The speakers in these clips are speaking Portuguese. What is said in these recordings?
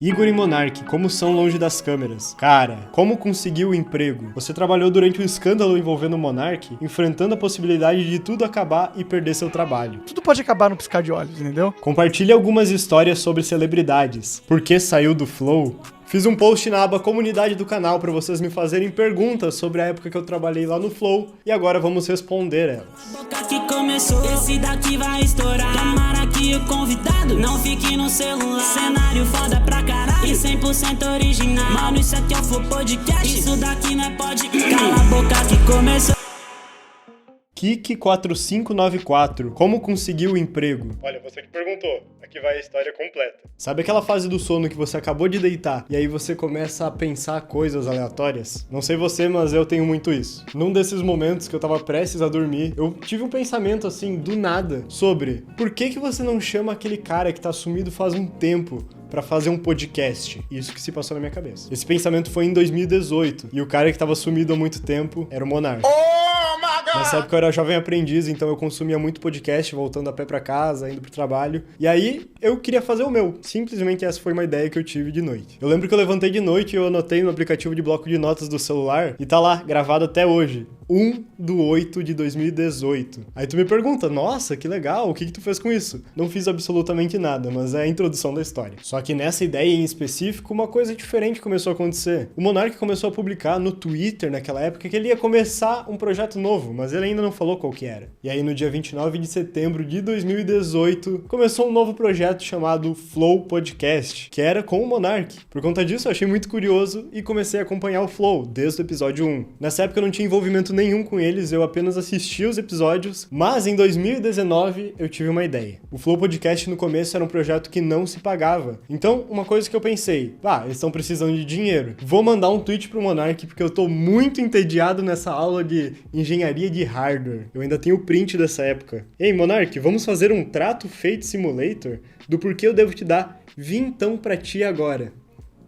Igor e Monark, como são longe das câmeras? Cara, como conseguiu o emprego? Você trabalhou durante o escândalo envolvendo o Monark, enfrentando a possibilidade de tudo acabar e perder seu trabalho. Tudo pode acabar no piscar de olhos, entendeu? Compartilhe algumas histórias sobre celebridades. Por que saiu do Flow? Fiz um post na aba comunidade do canal para vocês me fazerem perguntas sobre a época que eu trabalhei lá no Flow e agora vamos responder elas. Boca que começou, esse daqui vai estourar. Tomara que o convidado não fique no celular. Cenário foda pra caralho e 100% original. Mano, isso aqui é o Flow Podcast. Isso daqui não é pode. Cala a boca que começou. Kiki4594, como conseguiu o emprego? Olha, você que perguntou, aqui vai a história completa. Sabe aquela fase do sono que você acabou de deitar e aí você começa a pensar coisas aleatórias? Não sei você, mas eu tenho muito isso. Num desses momentos que eu tava prestes a dormir, eu tive um pensamento assim, do nada, sobre por que você não chama aquele cara que tá sumido faz um tempo pra fazer um podcast? Isso que se passou na minha cabeça. Esse pensamento foi em 2018 e o cara que tava sumido há muito tempo era o Monark. Nessa época eu era jovem aprendiz, então eu consumia muito podcast, voltando a pé pra casa, indo pro trabalho. E aí, eu queria fazer o meu. Simplesmente essa foi uma ideia que eu tive de noite. Eu lembro que eu levantei de noite e eu anotei no aplicativo de bloco de notas do celular e tá lá, gravado até hoje. 1/8/2018. Aí tu me pergunta, nossa, que legal, o que tu fez com isso? Não fiz absolutamente nada, mas é a introdução da história. Só que nessa ideia em específico, uma coisa diferente começou a acontecer. O Monark começou a publicar no Twitter naquela época que ele ia começar um projeto novo, mas ele ainda não falou qual que era. E aí no dia 29 de setembro de 2018, começou um novo projeto chamado Flow Podcast, que era com o Monark. Por conta disso, eu achei muito curioso e comecei a acompanhar o Flow desde o episódio 1. Nessa época eu não tinha envolvimento nenhum com eles, eu apenas assistia os episódios, mas em 2019 eu tive uma ideia. O Flow Podcast no começo era um projeto que não se pagava. Então, uma coisa que eu pensei, eles estão precisando de dinheiro. Vou mandar um tweet pro Monark porque eu tô muito entediado nessa aula de engenharia de hardware. Eu ainda tenho o print dessa época. Ei, Monark, vamos fazer um trato Fate Simulator do porquê eu devo te dar vintão pra ti agora.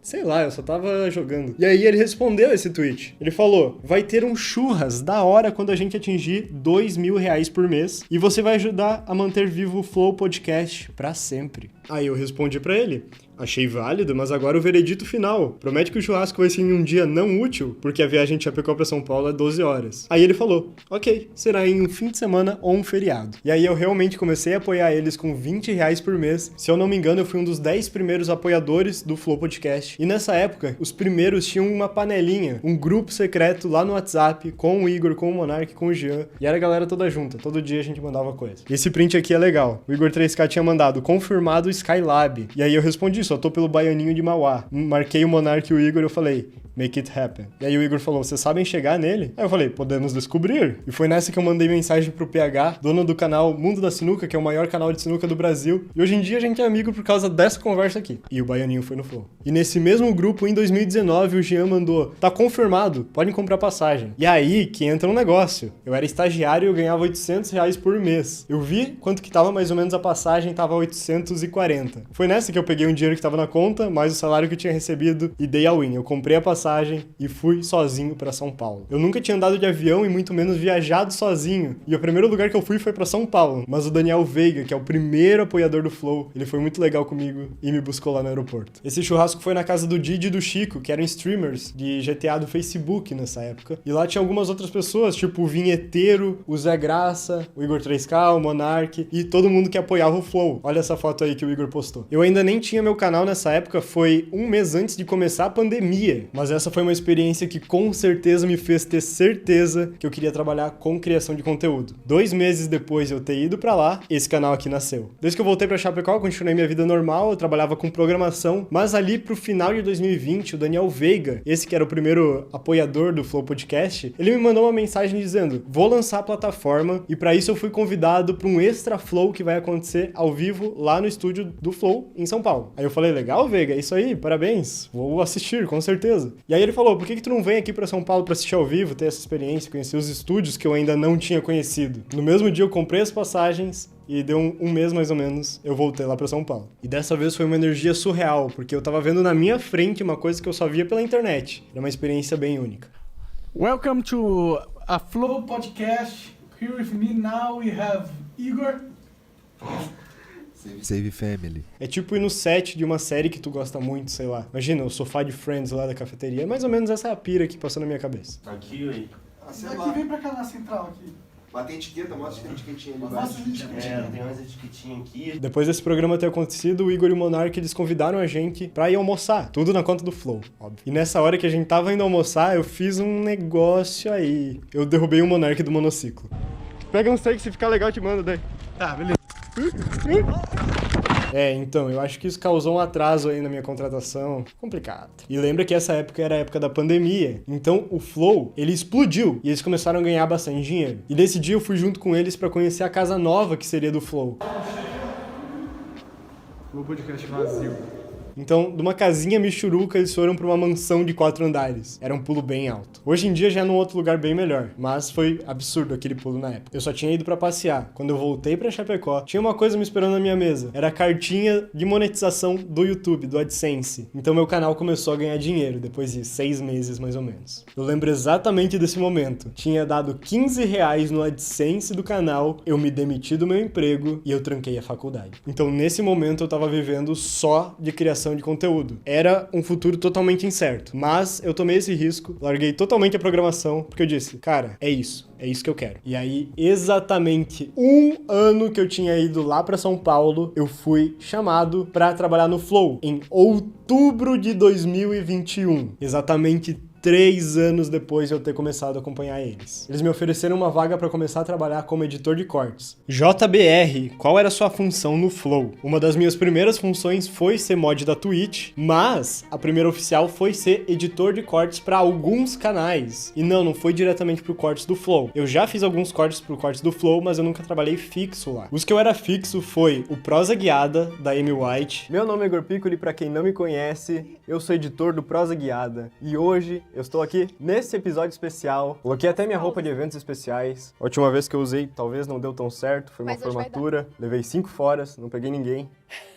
Sei lá, eu só tava jogando. E aí ele respondeu esse tweet. Ele falou, vai ter um churras da hora quando a gente atingir R$2.000 por mês e você vai ajudar a manter vivo o Flow Podcast pra sempre. Aí eu respondi pra ele, achei válido, mas agora o veredito final. Promete que o churrasco vai ser em um dia não útil, porque a viagem de Chapecó pra São Paulo é 12 horas. Aí ele falou, ok, será em um fim de semana ou um feriado. E aí eu realmente comecei a apoiar eles com R$20 por mês. Se eu não me engano, eu fui um dos 10 primeiros apoiadores do Flow Podcast. E nessa época, os primeiros tinham uma panelinha, um grupo secreto lá no WhatsApp, com o Igor, com o Monark, com o Jean. E era a galera toda junta, todo dia a gente mandava coisa. Esse print aqui é legal. O Igor 3K tinha mandado, confirmado o Skylab. E aí eu respondi, só tô pelo Baianinho de Mauá. Marquei o Monark e o Igor, eu falei, make it happen. E aí o Igor falou, vocês sabem chegar nele? Aí eu falei, podemos descobrir. E foi nessa que eu mandei mensagem pro PH, dono do canal Mundo da Sinuca, que é o maior canal de sinuca do Brasil. E hoje em dia a gente é amigo por causa dessa conversa aqui. E o Baianinho foi no Flow. E nesse mesmo grupo, em 2019, o Jean mandou, tá confirmado, podem comprar passagem. E aí que entra um negócio. Eu era estagiário e eu ganhava R$800 por mês. Eu vi quanto que tava mais ou menos a passagem, tava 840. Foi nessa que eu peguei um dinheiro que tava na conta, mais o salário que eu tinha recebido e dei a win. Eu comprei a passagem e fui sozinho pra São Paulo. Eu nunca tinha andado de avião e muito menos viajado sozinho. E o primeiro lugar que eu fui foi pra São Paulo. Mas o Daniel Veiga, que é o primeiro apoiador do Flow, ele foi muito legal comigo e me buscou lá no aeroporto. Esse churrasco foi na casa do Didi e do Chico, que eram streamers de GTA do Facebook nessa época. E lá tinha algumas outras pessoas, tipo o Vinheteiro, o Zé Graça, o Igor 3K, o Monark e todo mundo que apoiava o Flow. Olha essa foto aí que o Igor postou. Eu ainda nem tinha meu canal nessa época, foi um mês antes de começar a pandemia. Mas essa foi uma experiência que com certeza me fez ter certeza que eu queria trabalhar com criação de conteúdo. 2 meses depois de eu ter ido pra lá, esse canal aqui nasceu. Desde que eu voltei pra Chapecó, eu continuei minha vida normal, eu trabalhava com programação, mas ali pro final de 2020, o Daniel Veiga, esse que era o primeiro apoiador do Flow Podcast, ele me mandou uma mensagem dizendo, vou lançar a plataforma e pra isso eu fui convidado pra um extra Flow que vai acontecer ao vivo lá no estúdio do Flow em São Paulo. Aí eu falei, legal, Veiga, é isso aí, parabéns, vou assistir, com certeza. E aí ele falou, por que tu não vem aqui pra São Paulo pra assistir ao vivo, ter essa experiência, conhecer os estúdios que eu ainda não tinha conhecido? No mesmo dia eu comprei as passagens e deu um mês mais ou menos, eu voltei lá pra São Paulo. E dessa vez foi uma energia surreal, porque eu tava vendo na minha frente uma coisa que eu só via pela internet. Era uma experiência bem única. Welcome to a Flow Podcast. Here with me now we have Igor. Save Family. É tipo ir no set de uma série que tu gosta muito, sei lá. Imagina, o sofá de Friends lá da cafeteria. É mais ou menos essa pira que passou na minha cabeça. Aqui, aí. Aqui, vem pra cá na central aqui. Mas tem etiqueta, mostra que tem etiquetinha ali Mostra embaixo. a etiqueta. Tem umas etiquetinhas aqui. Depois desse programa ter acontecido, o Igor e o Monark, eles convidaram a gente pra ir almoçar. Tudo na conta do Flow, óbvio. E nessa hora que a gente tava indo almoçar, eu fiz um negócio aí. Eu derrubei o Monark do monociclo. Pega um steak, se ficar legal, eu te mando daí. Tá, beleza. Então, eu acho que isso causou um atraso aí na minha contratação. Complicado. E lembra que essa época era a época da pandemia. Então, o Flow, ele explodiu. E eles começaram a ganhar bastante dinheiro. E nesse dia eu fui junto com eles pra conhecer a casa nova que seria do Flow. O podcast vazio. Então, de uma casinha michuruca, eles foram pra uma mansão de 4 andares. Era um pulo bem alto. Hoje em dia já é num outro lugar bem melhor, mas foi absurdo aquele pulo na época. Eu só tinha ido pra passear. Quando eu voltei pra Chapecó, tinha uma coisa me esperando na minha mesa. Era a cartinha de monetização do YouTube, do AdSense. Então meu canal começou a ganhar dinheiro, depois de 6 meses mais ou menos. Eu lembro exatamente desse momento. Tinha dado R$15 no AdSense do canal, eu me demiti do meu emprego e eu tranquei a faculdade. Então nesse momento eu tava vivendo só de criação de conteúdo. Era um futuro totalmente incerto, mas eu tomei esse risco, larguei totalmente a programação, porque eu disse, cara, é isso que eu quero. E aí, exatamente 1 ano que eu tinha ido lá pra São Paulo, eu fui chamado pra trabalhar no Flow, em outubro de 2021. Exatamente 3 anos depois de eu ter começado a acompanhar eles. Eles me ofereceram uma vaga para começar a trabalhar como editor de cortes. JBR, qual era a sua função no Flow? Uma das minhas primeiras funções foi ser mod da Twitch, mas a primeira oficial foi ser editor de cortes para alguns canais. E não foi diretamente pro cortes do Flow. Eu já fiz alguns cortes pro cortes do Flow, mas eu nunca trabalhei fixo lá. Os que eu era fixo foi o Prosa Guiada, da Amy White. Meu nome é Igor Piccoli, pra quem não me conhece, eu sou editor do Prosa Guiada. E hoje eu estou aqui nesse episódio especial. Coloquei até minha roupa de eventos especiais. A última vez que eu usei, talvez não deu tão certo. Foi uma formatura. Levei 5 foras, não peguei ninguém.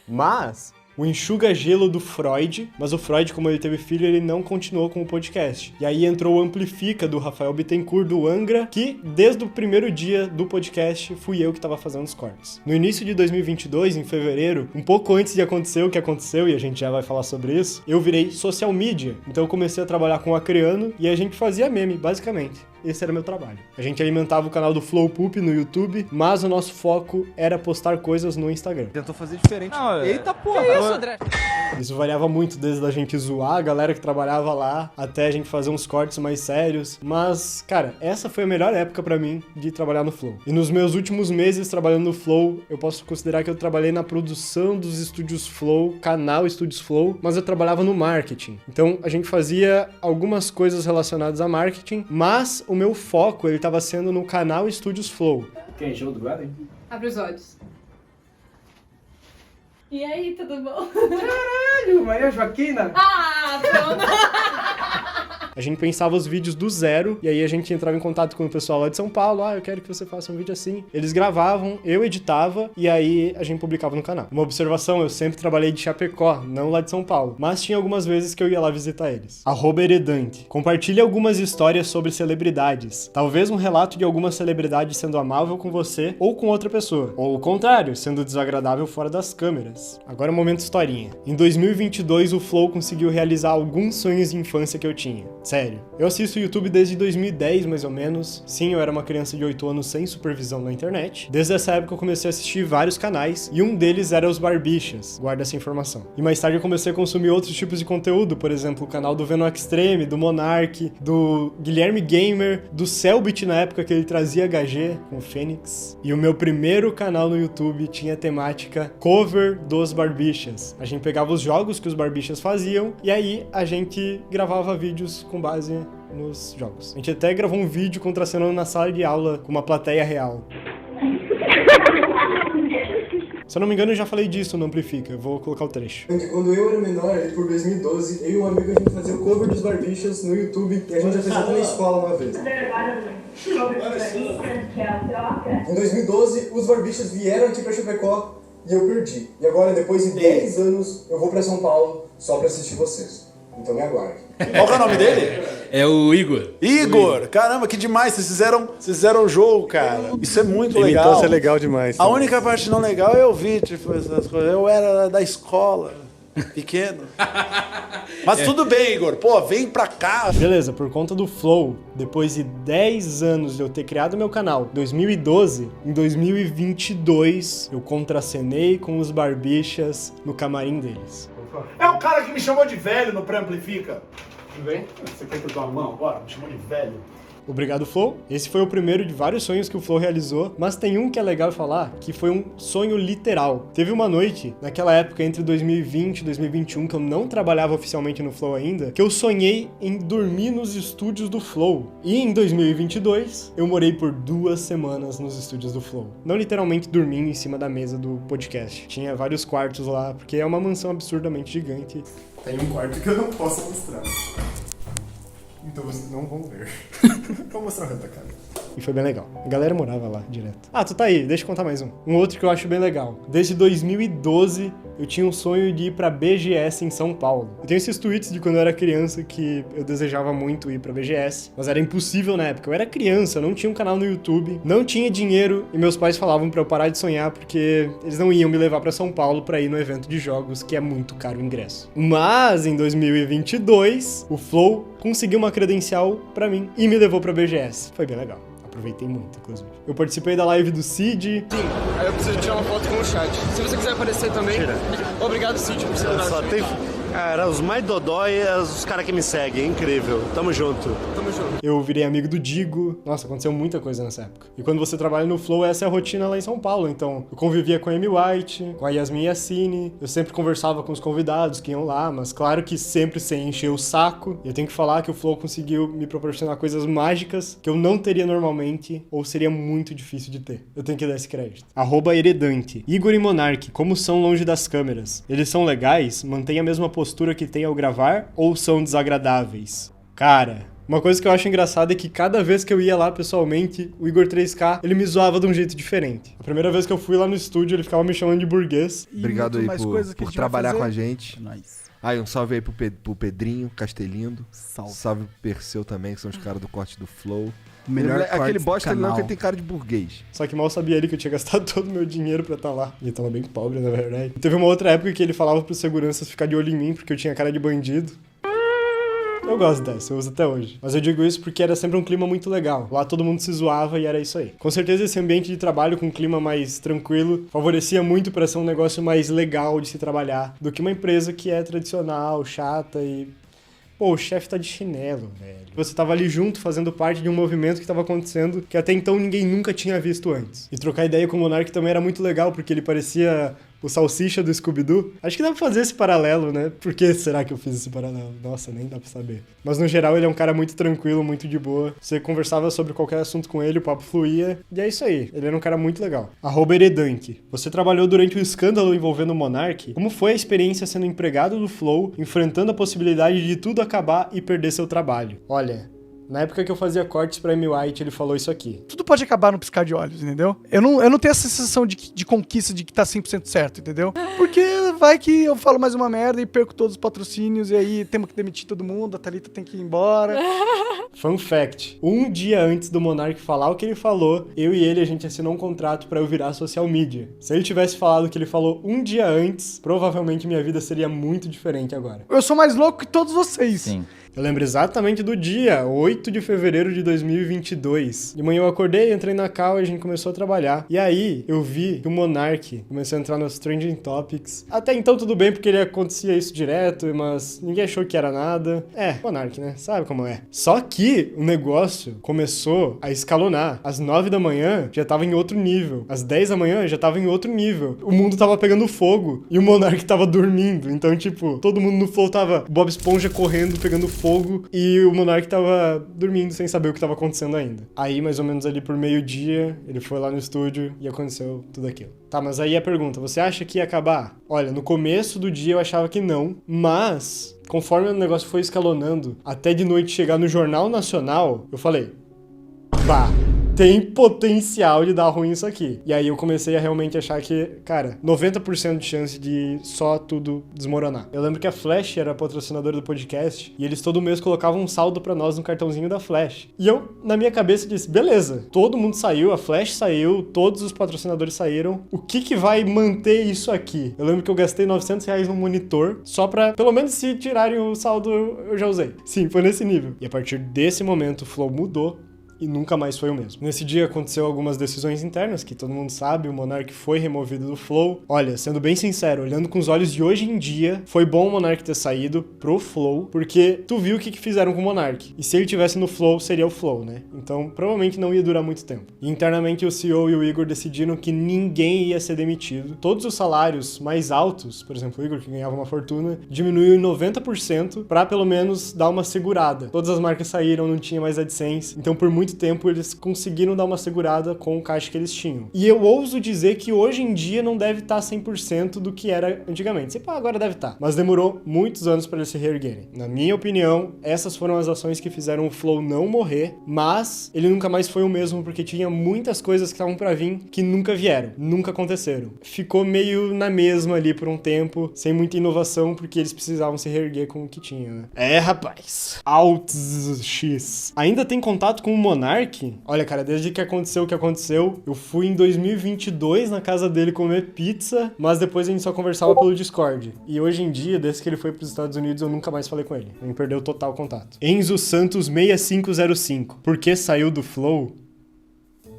Mas o enxuga-gelo do Freud, mas o Freud, como ele teve filho, ele não continuou com o podcast. E aí entrou o Amplifica, do Rafael Bittencourt, do Angra, que desde o primeiro dia do podcast fui eu que estava fazendo os cortes. No início de 2022, em fevereiro, um pouco antes de acontecer o que aconteceu, e a gente já vai falar sobre isso, eu virei social media. Então eu comecei a trabalhar com o Acreano e a gente fazia meme, basicamente. Esse era meu trabalho. A gente alimentava o canal do Flow Poop no YouTube, mas o nosso foco era postar coisas no Instagram. Tentou fazer diferente. Não, Eita porra! Que isso, André? Isso variava muito, desde a gente zoar a galera que trabalhava lá, até a gente fazer uns cortes mais sérios. Mas, cara, essa foi a melhor época pra mim de trabalhar no Flow. E nos meus últimos meses trabalhando no Flow, eu posso considerar que eu trabalhei na produção dos estúdios Flow, canal Estúdios Flow, mas eu trabalhava no marketing. Então, a gente fazia algumas coisas relacionadas a marketing, mas o meu foco, ele tava sendo no canal Estúdios Flow. Quem encheu do Gladden? Abre os olhos. E aí, tudo bom? Caralho, Maria Joaquina? Ah, pronto. A gente pensava os vídeos do zero, e aí a gente entrava em contato com o pessoal lá de São Paulo, eu quero que você faça um vídeo assim. Eles gravavam, eu editava, e aí a gente publicava no canal. Uma observação, eu sempre trabalhei de Chapecó, não lá de São Paulo, mas tinha algumas vezes que eu ia lá visitar eles. @heredante. Compartilhe algumas histórias sobre celebridades. Talvez um relato de alguma celebridade sendo amável com você ou com outra pessoa. Ou o contrário, sendo desagradável fora das câmeras. Agora é o momento historinha. Em 2022, o Flow conseguiu realizar alguns sonhos de infância que eu tinha. Sério. Eu assisto o YouTube desde 2010, mais ou menos. Sim, eu era uma criança de 8 anos sem supervisão na internet. Desde essa época eu comecei a assistir vários canais, e um deles era os Barbichas. Guarda essa informação. E mais tarde eu comecei a consumir outros tipos de conteúdo, por exemplo, o canal do Venom Extreme, do Monark, do Guilherme Gamer, do Selbit na época que ele trazia HG com o Fênix. E o meu primeiro canal no YouTube tinha temática cover dos Barbichas. A gente pegava os jogos que os Barbichas faziam, e aí a gente gravava vídeos com base nos jogos. A gente até gravou um vídeo contracenando na sala de aula com uma plateia real. Se eu não me engano, eu já falei disso no Amplifica, eu vou colocar o trecho. Quando eu era menor, por 2012, eu e um amigo, a gente fazia o cover dos Barbichas no YouTube, e a gente apresentou na escola uma vez. Em 2012, os Barbichas vieram aqui pra Chapecó e eu perdi. E agora, depois de 10 anos, eu vou pra São Paulo só pra assistir vocês. Então me aguarde. Qual que é o nome dele? É o Igor. Igor! Caramba, que demais, vocês fizeram o jogo, cara. Isso é muito legal. Imitou, é legal demais. A única parte não legal é eu vi, tipo, essas coisas. Eu era da escola, pequeno. Mas tudo bem, Igor. Pô, vem pra cá. Beleza, por conta do Flow, depois de 10 anos de eu ter criado meu canal, 2012, em 2022, eu contracenei com os Barbichas no camarim deles. É o cara que me chamou de velho no Pré-Amplifica. Tudo bem? Você quer que eu dou a mão agora? Me chamou de velho. Obrigado, Flow. Esse foi o primeiro de vários sonhos que o Flow realizou, mas tem um que é legal falar, que foi um sonho literal. Teve uma noite, naquela época entre 2020 e 2021, que eu não trabalhava oficialmente no Flow ainda, que eu sonhei em dormir nos estúdios do Flow. E em 2022, eu morei por 2 semanas nos estúdios do Flow. Não literalmente dormindo em cima da mesa do podcast. Tinha vários quartos lá, porque é uma mansão absurdamente gigante. Tem um quarto que eu não posso mostrar. Então vocês não vão ver. Vou mostrar o resto da casa. E foi bem legal. A galera morava lá direto. Ah, tu tá aí, deixa eu contar mais um. Um outro que eu acho bem legal. Desde 2012, eu tinha um sonho de ir pra BGS em São Paulo. Eu tenho esses tweets de quando eu era criança que eu desejava muito ir pra BGS, mas era impossível na época. Eu era criança, eu não tinha um canal no YouTube, não tinha dinheiro e meus pais falavam pra eu parar de sonhar porque eles não iam me levar pra São Paulo pra ir no evento de jogos, que é muito caro o ingresso. Mas em 2022, o Flow conseguiu uma credencial pra mim e me levou pra BGS. Foi bem legal. Aproveitei muito, inclusive. Eu participei da live do Cid. Sim, aí eu preciso tirar uma foto com o chat. Se você quiser aparecer também, obrigado, Cid, por você dar só tem... Cara, os mais dodói é os caras que me seguem, é incrível. Tamo junto. Tamo junto. Eu virei amigo do Digo. Nossa, aconteceu muita coisa nessa época. E quando você trabalha no Flow, essa é a rotina lá em São Paulo. Então, eu convivia com a Amy White, com a Yasmin Yassine. Eu sempre conversava com os convidados que iam lá, mas claro que sempre sem encher o saco. E eu tenho que falar que o Flow conseguiu me proporcionar coisas mágicas que eu não teria normalmente, ou seria muito difícil de ter. Eu tenho que dar esse crédito. @heredante. Igor e Monark, como são longe das câmeras? Eles são legais? Mantêm a mesma postura que tem ao gravar ou são desagradáveis? Cara, uma coisa que eu acho engraçada é que cada vez que eu ia lá pessoalmente, o Igor 3K, ele me zoava de um jeito diferente. A primeira vez que eu fui lá no estúdio, ele ficava me chamando de burguês. Obrigado aí por trabalhar com a gente. Nice. Aí um salve aí pro Pedrinho, Castelindo. Salve pro Perseu também, que são os caras do corte do Flow. Aquele bosta ele não, que ele tem cara de burguês. Só que mal sabia ele que eu tinha gastado todo o meu dinheiro pra estar lá. E eu tava bem pobre, na verdade. Teve uma outra época que ele falava pros seguranças ficar de olho em mim, porque eu tinha cara de bandido. Eu gosto dessa, eu uso até hoje. Mas eu digo isso porque era sempre um clima muito legal. Lá todo mundo se zoava e era isso aí. Com certeza esse ambiente de trabalho com um clima mais tranquilo favorecia muito pra ser um negócio mais legal de se trabalhar do que uma empresa que é tradicional, chata e... Pô, o chefe tá de chinelo, velho. Você tava ali junto, fazendo parte de um movimento que tava acontecendo que até então ninguém nunca tinha visto antes. E trocar ideia com o Monark também era muito legal, porque ele parecia o Salsicha do Scooby-Doo. Acho que dá pra fazer esse paralelo, né? Por que será que eu fiz esse paralelo? Nossa, nem dá pra saber. Mas no geral ele é um cara muito tranquilo, muito de boa. Você conversava sobre qualquer assunto com ele, o papo fluía. E é isso aí, ele era um cara muito legal. @heredante. Você trabalhou durante o escândalo envolvendo o Monark? Como foi a experiência sendo empregado do Flow, enfrentando a possibilidade de tudo acabar e perder seu trabalho? Olha... Na época que eu fazia cortes pra Amy White, ele falou isso aqui. Tudo pode acabar no piscar de olhos, entendeu? Eu não tenho essa sensação de conquista, de que tá 100% certo, entendeu? Porque vai que eu falo mais uma merda e perco todos os patrocínios e aí temos que demitir todo mundo, a Thalita tem que ir embora. Fun fact, um dia antes do Monark falar o que ele falou, eu e ele, a gente assinou um contrato pra eu virar social media. Se ele tivesse falado o que ele falou um dia antes, provavelmente minha vida seria muito diferente agora. Eu sou mais louco que todos vocês. Sim. Eu lembro exatamente do dia, 8 de fevereiro de 2022. De manhã eu acordei, entrei na call e a gente começou a trabalhar. E aí, eu vi que o Monark começou a entrar nos Trending Topics. Até então tudo bem, porque ele acontecia isso direto, mas ninguém achou que era nada. Monark, né? Sabe como é. Só que o negócio começou a escalonar. Às 9 da manhã, já tava em outro nível. Às 10 da manhã, já tava em outro nível. O mundo tava pegando fogo e o Monark tava dormindo. Então, tipo, todo mundo no Flow tava Bob Esponja correndo, pegando fogo. E o Monark tava dormindo sem saber o que tava acontecendo ainda. Aí, mais ou menos ali por meio-dia, ele foi lá no estúdio e aconteceu tudo aquilo. Tá, mas aí a pergunta, você acha que ia acabar? Olha, no começo do dia eu achava que não, mas conforme o negócio foi escalonando, até de noite chegar no Jornal Nacional, eu falei, bah, tem potencial de dar ruim isso aqui. E aí eu comecei a realmente achar que, cara, 90% de chance de só tudo desmoronar. Eu lembro que a Flash era patrocinadora do podcast e eles todo mês colocavam um saldo pra nós no cartãozinho da Flash. E eu, na minha cabeça, disse, beleza, todo mundo saiu, a Flash saiu, todos os patrocinadores saíram. O que vai manter isso aqui? Eu lembro que eu gastei R$900 num monitor só pra, pelo menos se tirarem o saldo, eu já usei. Sim, foi nesse nível. E a partir desse momento o Flow mudou e nunca mais foi o mesmo. Nesse dia aconteceu algumas decisões internas, que todo mundo sabe, o Monark foi removido do Flow. Olha, sendo bem sincero, olhando com os olhos de hoje em dia, foi bom o Monark ter saído pro Flow, porque tu viu o que fizeram com o Monark. E se ele tivesse no Flow, seria o Flow, né? Então, provavelmente não ia durar muito tempo. E internamente o CEO e o Igor decidiram que ninguém ia ser demitido. Todos os salários mais altos, por exemplo, o Igor, que ganhava uma fortuna, diminuiu em 90% pra pelo menos dar uma segurada. Todas as marcas saíram, não tinha mais AdSense, então por muito tempo eles conseguiram dar uma segurada com o caixa que eles tinham. E eu ouso dizer que hoje em dia não deve estar 100% do que era antigamente. Sei, pá, agora deve estar. Mas demorou muitos anos para eles se reerguerem. Na minha opinião, essas foram as ações que fizeram o Flow não morrer, mas ele nunca mais foi o mesmo porque tinha muitas coisas que estavam para vir que nunca vieram, nunca aconteceram. Ficou meio na mesma ali por um tempo, sem muita inovação, porque eles precisavam se reerguer com o que tinha, né? É, rapaz. Alts X. Ainda tem contato com o Monark? Olha, cara, desde que aconteceu o que aconteceu, eu fui em 2022 na casa dele comer pizza, mas depois a gente só conversava pelo Discord. E hoje em dia, desde que ele foi pros Estados Unidos, eu nunca mais falei com ele. Ele perdeu total contato. Enzo Santos 6505. Por que saiu do Flow?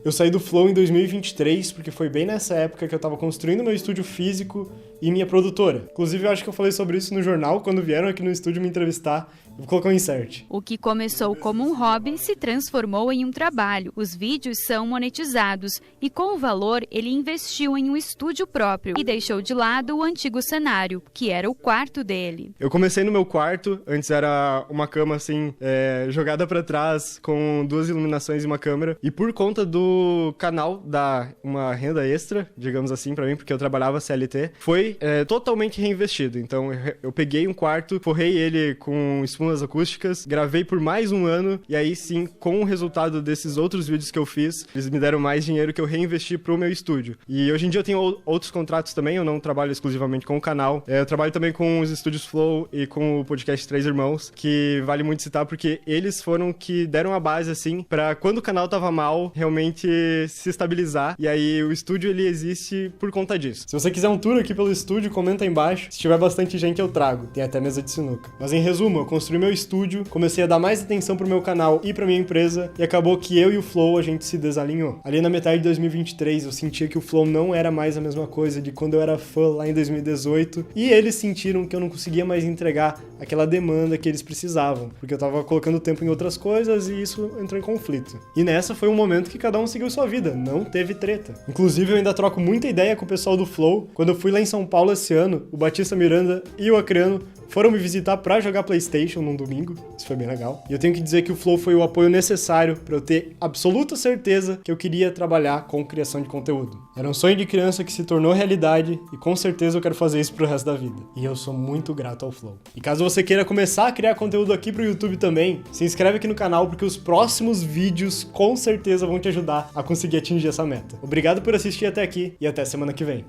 Eu saí do Flow em 2023, porque foi bem nessa época que eu tava construindo meu estúdio físico e minha produtora. Inclusive, eu acho que eu falei sobre isso no jornal, quando vieram aqui no estúdio me entrevistar. Eu vou colocar um insert. O que começou como um hobby se transformou em um trabalho. Os vídeos são monetizados e, com o valor, ele investiu em um estúdio próprio e deixou de lado o antigo cenário, que era o quarto dele. Eu comecei no meu quarto, antes era uma cama assim, jogada pra trás, com 2 iluminações e uma câmera. E por conta do canal dar uma renda extra, digamos assim, pra mim, porque eu trabalhava CLT, foi totalmente reinvestido. Então eu peguei um quarto, forrei ele com espumas acústicas, gravei por mais um ano, e aí sim, com o resultado desses outros vídeos que eu fiz, eles me deram mais dinheiro que eu reinvesti pro meu estúdio. E hoje em dia eu tenho outros contratos também, eu não trabalho exclusivamente com o canal, eu trabalho também com os estúdios Flow e com o podcast Três Irmãos, que vale muito citar porque eles foram que deram a base, assim, pra quando o canal tava mal, realmente se estabilizar, e aí o estúdio, ele existe por conta disso. Se você quiser um tour aqui pelo estúdio, comenta aí embaixo, se tiver bastante gente eu trago, tem até mesa de sinuca. Mas em resumo, eu construí meu estúdio, comecei a dar mais atenção pro meu canal e pra minha empresa, e acabou que eu e o Flow, a gente se desalinhou. Ali na metade de 2023, eu sentia que o Flow não era mais a mesma coisa de quando eu era fã lá em 2018, e eles sentiram que eu não conseguia mais entregar aquela demanda que eles precisavam, porque eu tava colocando tempo em outras coisas e isso entrou em conflito. E nessa foi um momento que cada um seguiu sua vida, não teve treta. Inclusive, eu ainda troco muita ideia com o pessoal do Flow. Quando eu fui lá em São Paulo esse ano, o Batista Miranda e o Acreano foram me visitar pra jogar PlayStation num domingo. Isso foi bem legal. E eu tenho que dizer que o Flow foi o apoio necessário pra eu ter absoluta certeza que eu queria trabalhar com criação de conteúdo. Era um sonho de criança que se tornou realidade e com certeza eu quero fazer isso pro resto da vida. E eu sou muito grato ao Flow. E caso você queira começar a criar conteúdo aqui pro YouTube também, se inscreve aqui no canal porque os próximos vídeos com certeza vão te ajudar a conseguir atingir essa meta. Obrigado por assistir até aqui e até semana que vem.